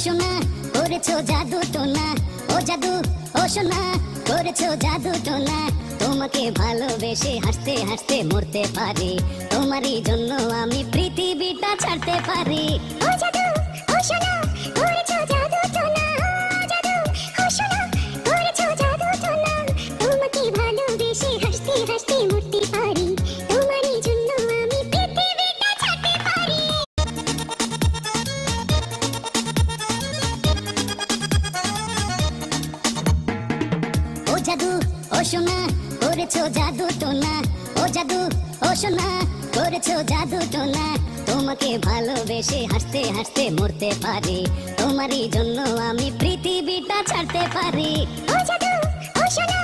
সোনা করেছো জাদু টোনা, ও জাদু ও সোনা করেছো জাদু টোনা। তোমাকে ভালোবেসে হাসতে হাসতে মরতে পারি, তোমারই জন্য আমি পৃথিবীটা ছাড়তে পারি। ও জাদু ও সোনা করেছো জাদু টোনা, ও জাদু ও সোনা করেছো জাদু টোনা। তোমাকে ভালোবেসে হাসতে হাসতে মরতে পারি, তোমারই জন্য আমি পৃথিবীটা ছাড়তে পারি। ও জাদু ও সোনা করেছো জাদু টোনা, ও জাদু ও সোনা করেছো জাদু টোনা। তোমাকে ভালোবেসে হাসতে হাসতে মরতে পারি, তোমারই জন্য আমি পৃথিবীটা ছাড়তে পারি। ও জাদু ও সোনা